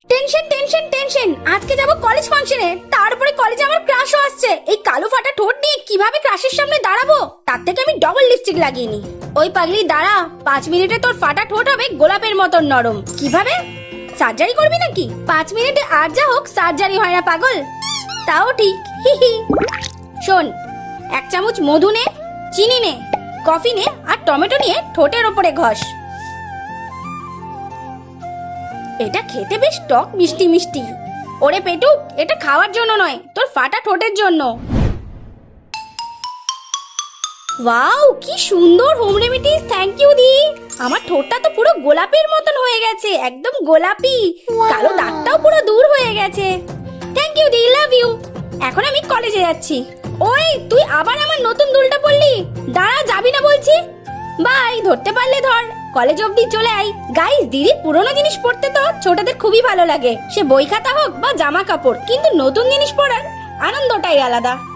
Tension tension tension, আজকে যাব college ফাংশনে, তারপরে কলেজে আমার ক্রাশও আসছে। এই কালো ফাটা ঠোঁট নিয়ে কিভাবে ক্রাশের সামনে দাঁড়াবো? তার থেকে আমি ডবল লিপস্টিক লাগিয়ে নি। ওই পাগলি দাঁড়া, 5 মিনিটে তোর ফাটা ঠোঁট হবে গোলাপের মতন নরম। কিভাবে? সার্জারি করবি নাকি? 5 মিনিটে আর যা হোক সার্জারি হয় না পাগল। তাও ঠিক, হি হি। শোন, 1 চামচ মধু নে, চিনি নে, কফি নে আর টমেটো নিয়ে ঠোঁটের ওপরে ঘষ। এটা খেতে বেশ টক মিষ্টি মিষ্টি। ওরে পেটু, এটা খাওয়ার জন্য নয়, তোর ফাটা ঠোঁটের জন্য। ওয়াও, কি সুন্দর হোম রেমেডিস, থ্যাংক ইউ দি। আমার ঠোঁটটা তো পুরো গোলাপের মতন হয়ে গেছে, একদম গোলাপি। কালো দাগটাও পুরো দূর হয়ে গেছে। থ্যাংক ইউ দি, লাভ ইউ। এখন আমি কলেজে যাচ্ছি। ওই তুই আবার আমার নতুন দুলটা পরলি, দাঁড়া, যাবি না বলছি। বাই, ধরতে পারলে ধর, কলেজ অবধি চলে আই। গাইস, দিদি পুরনো জিনিস পড়তে তো ছোটদের খুবই ভালো লাগে, সে বই খাতা হোক বা জামা কাপড়, কিন্তু নতুন জিনিস পড়ার আনন্দটাই আলাদা।